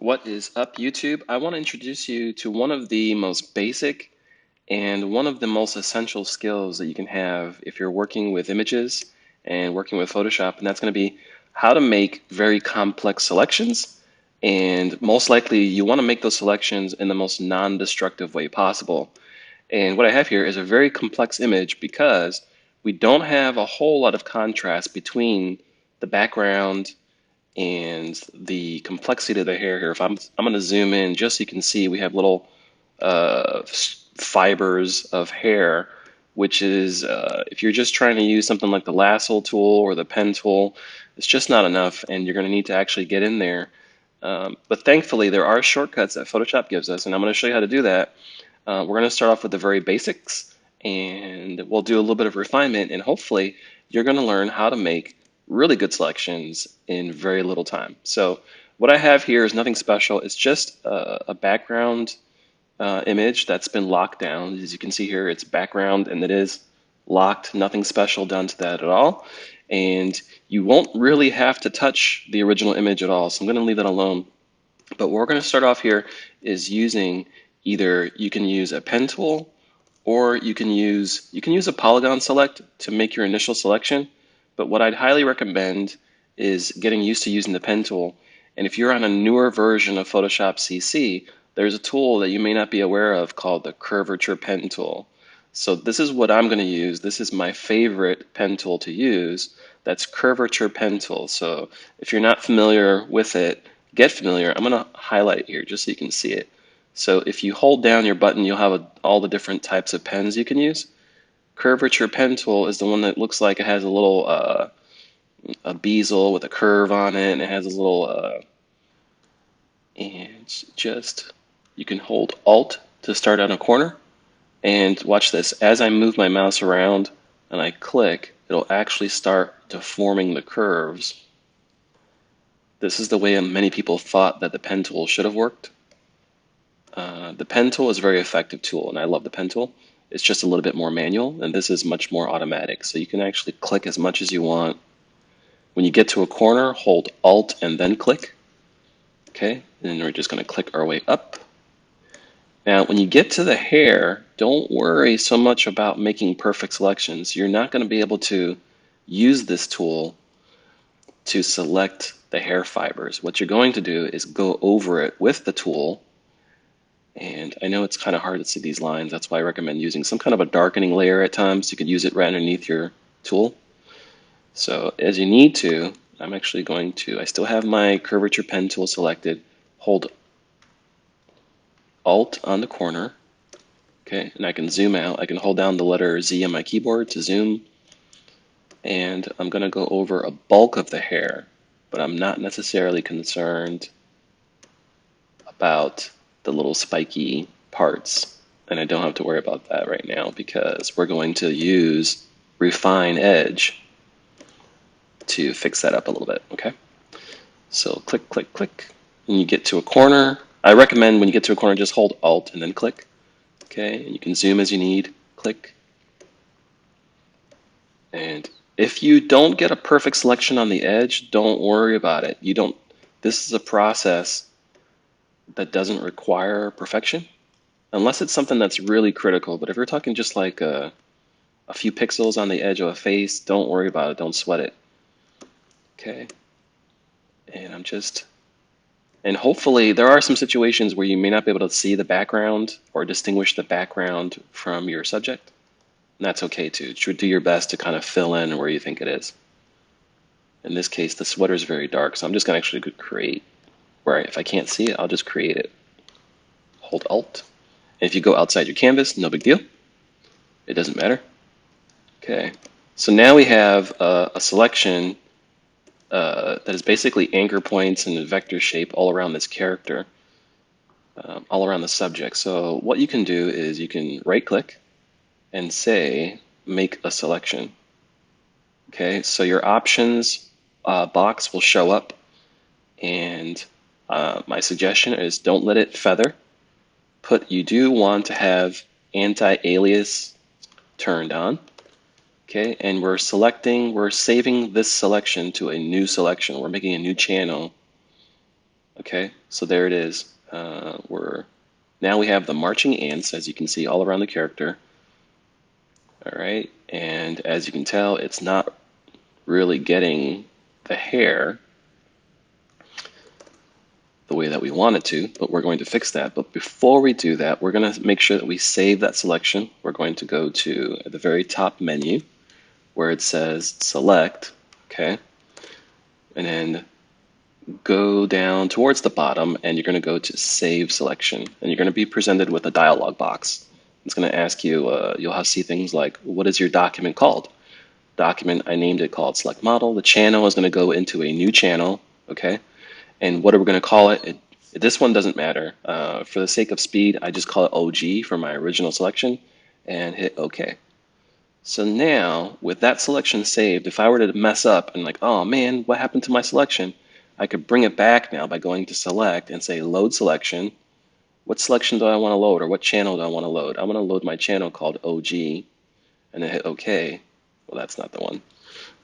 What is up, YouTube? I want to introduce you to one of the most basic and one of the most essential skills that you can have if you're working with images and working with Photoshop, and that's going to be how to make very complex selections. And most likely, you want to make those selections in the most non-destructive way possible. And what I have here is a very complex image because we don't have a whole lot of contrast between the background and the complexity of the hair here. I'm going to zoom in just so you can see we have little fibers of hair, which is if you're just trying to use something like the lasso tool or the pen tool, it's just not enough, and you're going to need to actually get in there. But thankfully, there are shortcuts that Photoshop gives us, and I'm going to show you how to do that. We're going to start off with the very basics, and we'll do a little bit of refinement, and hopefully you're going to learn how to make really good selections in very little time. So what I have here is nothing special. It's just a background image that's been locked down. As you can see here, it's background and it is locked. Nothing special done to that at all. And you won't really have to touch the original image at all. So I'm going to leave that alone. But what we're going to start off here is using either you can use a pen tool or you can use a polygon select to make your initial selection. But what I'd highly recommend is getting used to using the pen tool. And if you're on a newer version of Photoshop CC, there's a tool that you may not be aware of called the curvature pen tool. So this is what I'm going to use. This is my favorite pen tool to use. That's curvature pen tool. So if you're not familiar with it, get familiar. I'm going to highlight here just so you can see it. So if you hold down your button, you'll have all the different types of pens you can use. Curvature pen tool is the one that looks like it has a little a bezel with a curve on it, and it has a little and just you can hold Alt to start on a corner. And watch this, as I move my mouse around and I click, it'll actually start deforming the curves. This is the way many people thought that the pen tool should have worked. The pen tool is a very effective tool, and I love the pen tool. It's just a little bit more manual, and this is much more automatic. So you can actually click as much as you want. When you get to a corner, hold Alt and then click. Okay, and then we're just going to click our way up. Now, when you get to the hair, don't worry so much about making perfect selections. You're not going to be able to use this tool to select the hair fibers. What you're going to do is go over it with the tool. And I know it's kind of hard to see these lines. That's why I recommend using some kind of a darkening layer at times. You could use it right underneath your tool. So as you need to, I'm actually going to, I still have my curvature pen tool selected. Hold Alt on the corner. Okay, and I can zoom out. I can hold down the letter Z on my keyboard to zoom. And I'm going to go over a bulk of the hair, but I'm not necessarily concerned about the little spiky parts. And I don't have to worry about that right now because we're going to use Refine Edge to fix that up a little bit, okay? So click, click, click. When you get to a corner, I recommend when you get to a corner, just hold Alt and then click. Okay, and you can zoom as you need, click. And if you don't get a perfect selection on the edge, don't worry about it. This is a process that doesn't require perfection, unless it's something that's really critical. But if you're talking just like a few pixels on the edge of a face, don't worry about it, don't sweat it. Okay, and and hopefully there are some situations where you may not be able to see the background or distinguish the background from your subject. And that's okay too. Do your best to kind of fill in where you think it is. In this case, the sweater is very dark, so I'm just going to actually create where if I can't see it, I'll just create it. Hold Alt. And if you go outside your canvas, no big deal. It doesn't matter. Okay, so now we have a selection that is basically anchor points in a vector shape all around this character, all around the subject. So what you can do is you can right-click and say, make a selection. Okay, so your options box will show up, and my suggestion is don't let it feather. You do want to have anti-alias turned on. Okay, and we're saving this selection to a new selection. We're making a new channel. Okay, so there it is. Now we have the marching ants, as you can see, all around the character. All right, and as you can tell, it's not really getting the hair the way that we want it to, but we're going to fix that. But before we do that, we're going to make sure that we save that selection. We're going to go to the very top menu where it says select, okay, and then go down towards the bottom and you're going to go to save selection, and you're going to be presented with a dialog box. It's going to ask you, you'll have to see things like, what is your document called? Document, I named it called select model. The channel is going to go into a new channel, okay? And what are we going to call it? This one doesn't matter. For the sake of speed, I just call it OG for my original selection and hit OK. So now, with that selection saved, if I were to mess up and like, oh man, what happened to my selection? I could bring it back now by going to select and say load selection. What selection do I want to load, or what channel do I want to load? I want to load my channel called OG and then hit OK. Well, that's not the one.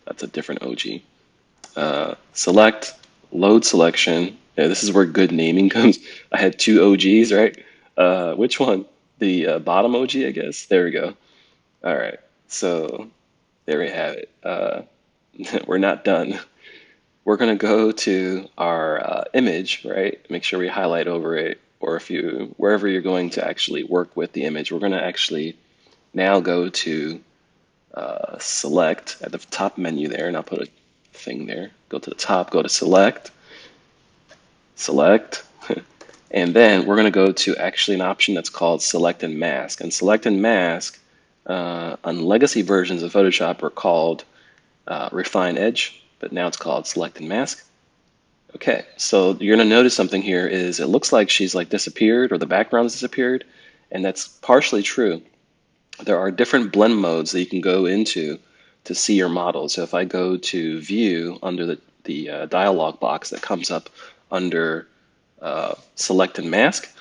That's a different OG. Select, load selection. Yeah, this is where good naming comes. I had two OGs, right? Which one? The bottom OG, I guess. There we go. All right. So there we have it. We're not done. We're going to go to our image, right? Make sure we highlight over it, or if you, wherever you're going to actually work with the image, we're going to actually now go to select at the top menu there, and I'll put a thing there. Go to the top, go to select, select, and then we're going to go to actually an option that's called select and mask. And select and mask on legacy versions of Photoshop are called refine edge, but now it's called select and mask. Okay, so you're going to notice something here is it looks like she's like disappeared, or the background's disappeared, and that's partially true. There are different blend modes that you can go into to see your model. So if I go to view under the dialog box that comes up under select and mask,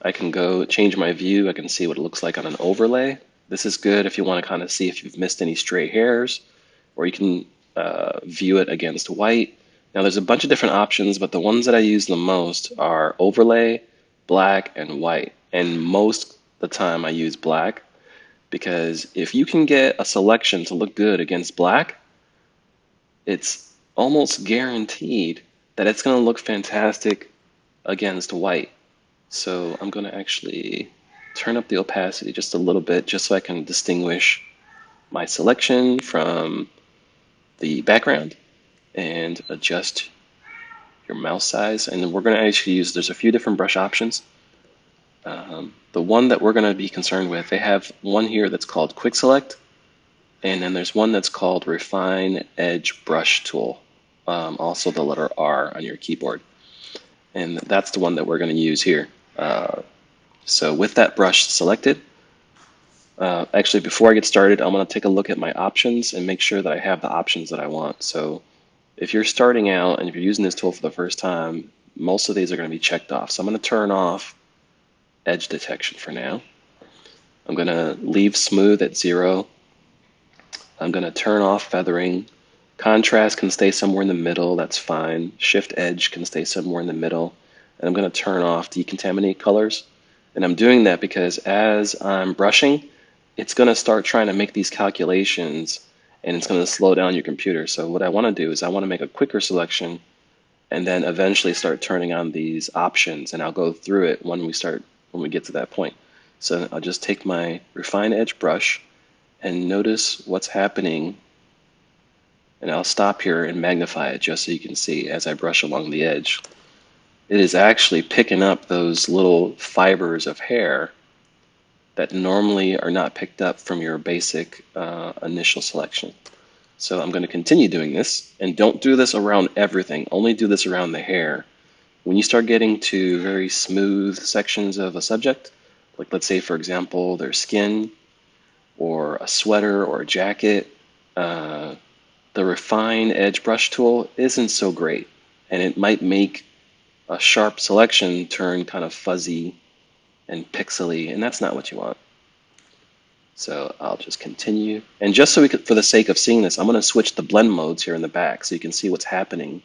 I can go change my view. I can see what it looks like on an overlay. This is good if you want to kind of see if you've missed any stray hairs, or you can view it against white. Now there's a bunch of different options, but the ones that I use the most are overlay, black, and white. And most of the time I use black, because if you can get a selection to look good against black, it's almost guaranteed that it's going to look fantastic against white. So I'm going to actually turn up the opacity just a little bit, just so I can distinguish my selection from the background, and adjust your mouse size. And we're going to actually use, there's a few different brush options. The one that we're going to be concerned with, they have one here that's called Quick Select, and then there's one that's called Refine Edge Brush Tool, also the letter R on your keyboard. And that's the one that we're going to use here. So with that brush selected, actually before I get started, I'm going to take a look at my options and make sure that I have the options that I want. So if you're starting out and if you're using this tool for the first time, most of these are going to be checked off. So I'm going to turn off edge detection for now. I'm going to leave smooth at 0. I'm going to turn off feathering. Contrast can stay somewhere in the middle, that's fine. Shift edge can stay somewhere in the middle. And I'm going to turn off decontaminate colors. And I'm doing that because as I'm brushing, it's going to start trying to make these calculations, and it's going to slow down your computer. So what I want to do is I want to make a quicker selection and then eventually start turning on these options, and I'll go through it when we get to that point. So I'll just take my refine edge brush and notice what's happening, and I'll stop here and magnify it just so you can see as I brush along the edge. It is actually picking up those little fibers of hair that normally are not picked up from your basic initial selection. So I'm going to continue doing this, and don't do this around everything, only do this around the hair. When you start getting to very smooth sections of a subject, like let's say for example their skin or a sweater or a jacket, the refine edge brush tool isn't so great, and it might make a sharp selection turn kind of fuzzy and pixely, and that's not what you want. So I'll just continue. And just so we could, for the sake of seeing this, I'm going to switch the blend modes here in the back so you can see what's happening.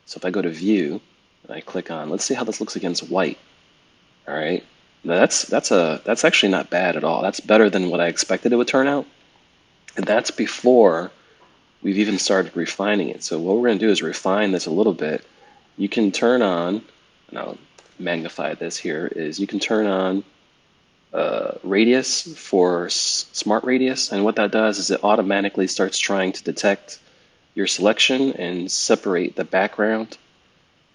So if I go to view, and I click on, let's see how this looks against white. All right. Now that's actually not bad at all. That's better than what I expected it would turn out. And that's before we've even started refining it. So what we're going to do is refine this a little bit. You can turn on, and I'll magnify this here, is you can turn on radius for smart radius. And what that does is it automatically starts trying to detect your selection and separate the background.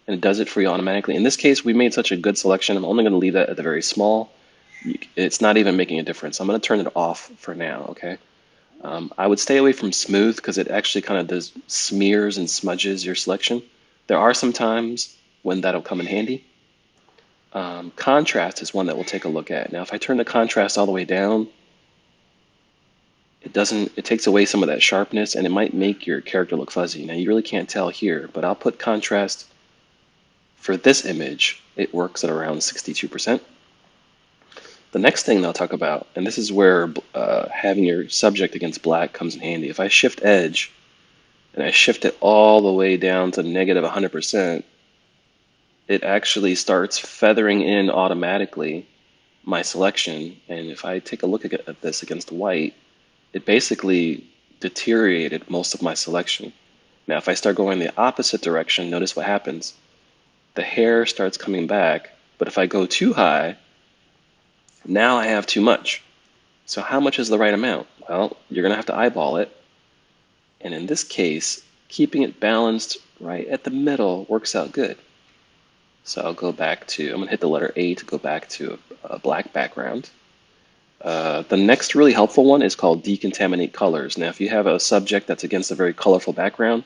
And it does it for you automatically. In this case, we made such a good selection. I'm only going to leave that at the very small. It's not even making a difference. I'm going to turn it off for now, okay? I would stay away from smooth because it actually kind of does smears and smudges your selection. There are some times when that'll come in handy. Contrast is one that we'll take a look at. Now, if I turn the contrast all the way down, it takes away some of that sharpness and it might make your character look fuzzy. Now, you really can't tell here, but I'll put contrast for this image. It works at around 62%. The next thing I'll talk about, and this is where having your subject against black comes in handy. If I shift edge and I shift it all the way down to negative 100%, it actually starts feathering in automatically my selection. And if I take a look at this against white, it basically deteriorated most of my selection. Now, if I start going the opposite direction, notice what happens. The hair starts coming back, but if I go too high, now I have too much. So how much is the right amount? Well, you're going to have to eyeball it. And in this case, keeping it balanced right at the middle works out good. So I'll go back to, I'm going to hit the letter A to go back to a black background. The next really helpful one is called decontaminate colors. Now, if you have a subject that's against a very colorful background,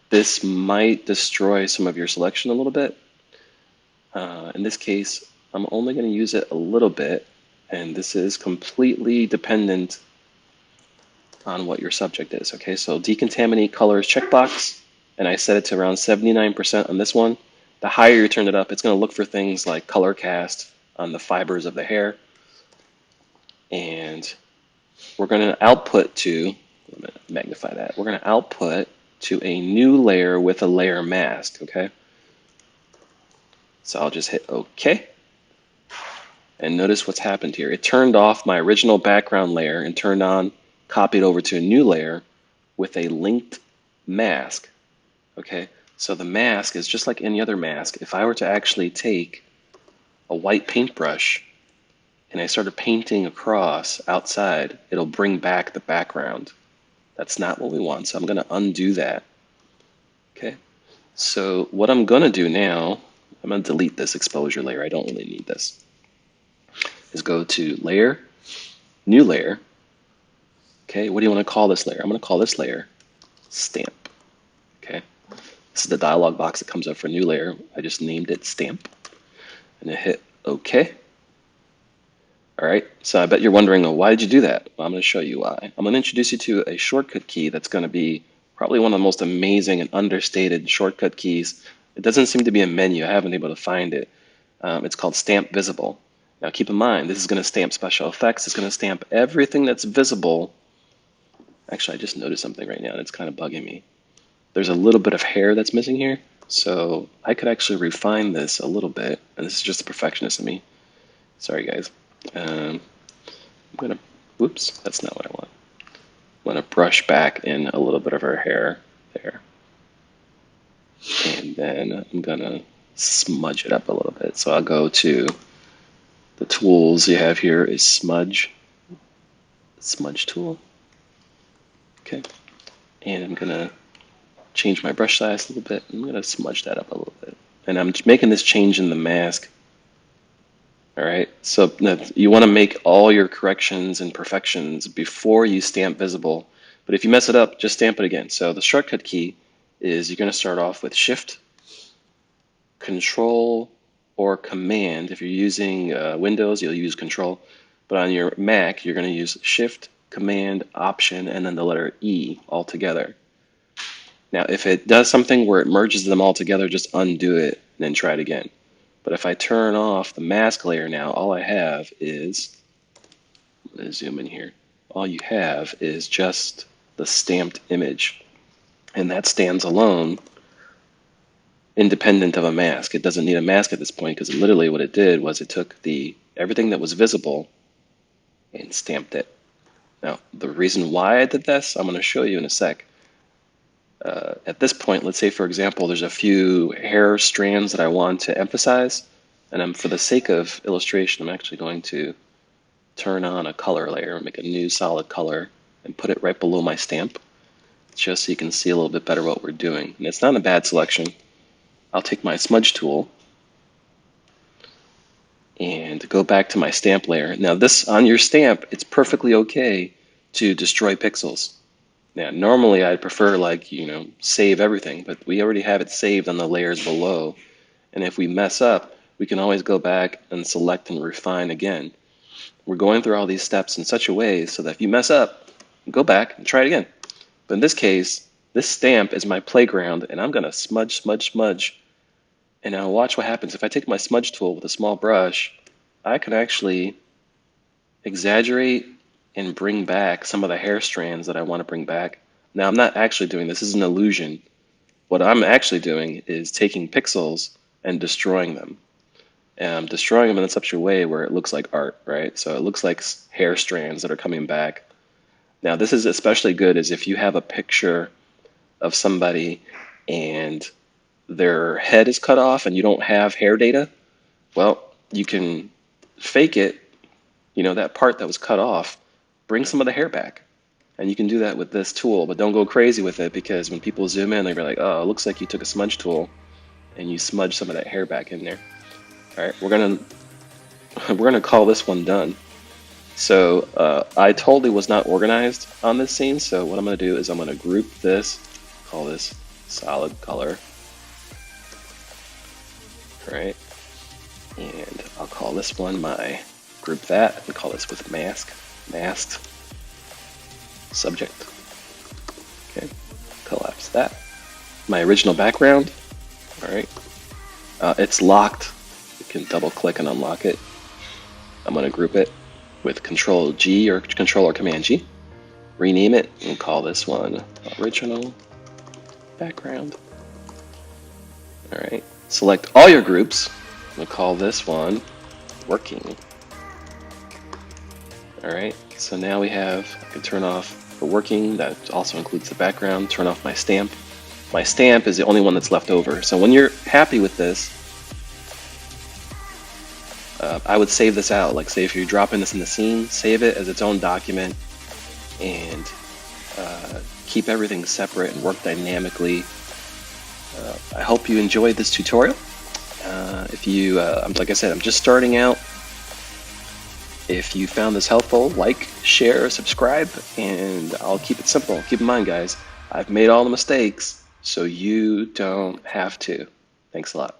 this might destroy some of your selection a little bit. In this case, I'm only going to use it a little bit, and this is completely dependent on what your subject is. Okay, so decontaminate colors checkbox, and I set it to around 79% on this one. The higher you turn it up, it's going to look for things like color cast on the fibers of the hair. And we're going to output to, I'm going to magnify that, we're going to output to a new layer with a layer mask, okay? So I'll just hit OK. And notice what's happened here. It turned off my original background layer and turned on, copied over to a new layer with a linked mask, okay? So the mask is just like any other mask. If I were to actually take a white paintbrush and I started painting across outside, it'll bring back the background. That's not what we want, so I'm going to undo that. Okay, so what I'm going to do now, I'm going to delete this exposure layer. I don't really need this. Is go to Layer, New Layer. Okay, what do you want to call this layer? I'm going to call this layer Stamp. Okay, this is the dialog box that comes up for New Layer. I just named it Stamp. And I hit OK. All right, so I bet you're wondering, oh, why did you do that? Well, I'm going to show you why. I'm going to introduce you to a shortcut key that's going to be probably one of the most amazing and understated shortcut keys. It doesn't seem to be a menu. I haven't been able to find it. It's called Stamp Visible. Now keep in mind, this is going to stamp special effects. It's going to stamp everything that's visible. Actually, I just noticed something right now that's kind of bugging me. There's a little bit of hair that's missing here. So I could actually refine this a little bit. And this is just a perfectionist of me. Sorry, guys. I'm gonna, whoops, that's not what I want. I'm gonna brush back in a little bit of her hair there. And then I'm gonna smudge it up a little bit. So I'll go to the tools you have here is smudge tool. Okay. And I'm gonna change my brush size a little bit. I'm gonna smudge that up a little bit. And I'm making this change in the mask. All right, so you want to make all your corrections and perfections before you stamp visible. But if you mess it up, just stamp it again. So the shortcut key is you're going to start off with Shift, Control, or Command. If you're using Windows, you'll use Control. But on your Mac, you're going to use Shift, Command, Option, and then the letter E all together. Now, if it does something where it merges them all together, just undo it and then try it again. But if I turn off the mask layer now, all I have is, I'm going to zoom in here, all you have is just the stamped image. And that stands alone independent of a mask. It doesn't need a mask at this point because literally what it did was it took the everything that was visible and stamped it. Now, the reason why I did this, I'm going to show you in a sec. At this point, let's say, for example, there's a few hair strands that I want to emphasize, and for the sake of illustration, I'm actually going to turn on a color layer, make a new solid color, and put it right below my stamp, just so you can see a little bit better what we're doing. And it's not a bad selection. I'll take my smudge tool and go back to my stamp layer. Now this, on your stamp, it's perfectly okay to destroy pixels. Now normally I'd prefer save everything, but we already have it saved on the layers below. And if we mess up, we can always go back and select and refine again. We're going through all these steps in such a way so that if you mess up, go back and try it again. But in this case, this stamp is my playground, and I'm gonna smudge, smudge, smudge. And now watch what happens. If I take my smudge tool with a small brush, I can actually exaggerate and bring back some of the hair strands that I want to bring back. Now I'm not actually doing this. This is an illusion. What I'm actually doing is taking pixels and destroying them. And I'm destroying them in such a way where it looks like art, right? So it looks like hair strands that are coming back. Now this is especially good as if you have a picture of somebody and their head is cut off and you don't have hair data. Well, you can fake it, that part that was cut off, bring some of the hair back. And you can do that with this tool, but don't go crazy with it because when people zoom in, they're like, oh, it looks like you took a smudge tool and you smudged some of that hair back in there. All right, we're gonna call this one done. So I totally was not organized on this scene, so what I'm gonna do is I'm gonna group this, call this solid color. All right, and I'll call this one my group that, and call this with masked subject. Okay, collapse that. My original background, all right, it's locked. You can double click and unlock it. I'm gonna group it with Control G or Control or Command G. Rename it and call this one original background. All right, select all your groups. I'm gonna call this one working. All right, so now we have, I can turn off the working, that also includes the background, turn off my stamp. My stamp is the only one that's left over. So when you're happy with this, I would save this out. Like say if you're dropping this in the scene, save it as its own document and keep everything separate and work dynamically. I hope you enjoyed this tutorial. If you, like I said, I'm just starting out. If you found this helpful, like, share, subscribe, and I'll keep it simple. Keep in mind, guys, I've made all the mistakes, so you don't have to. Thanks a lot.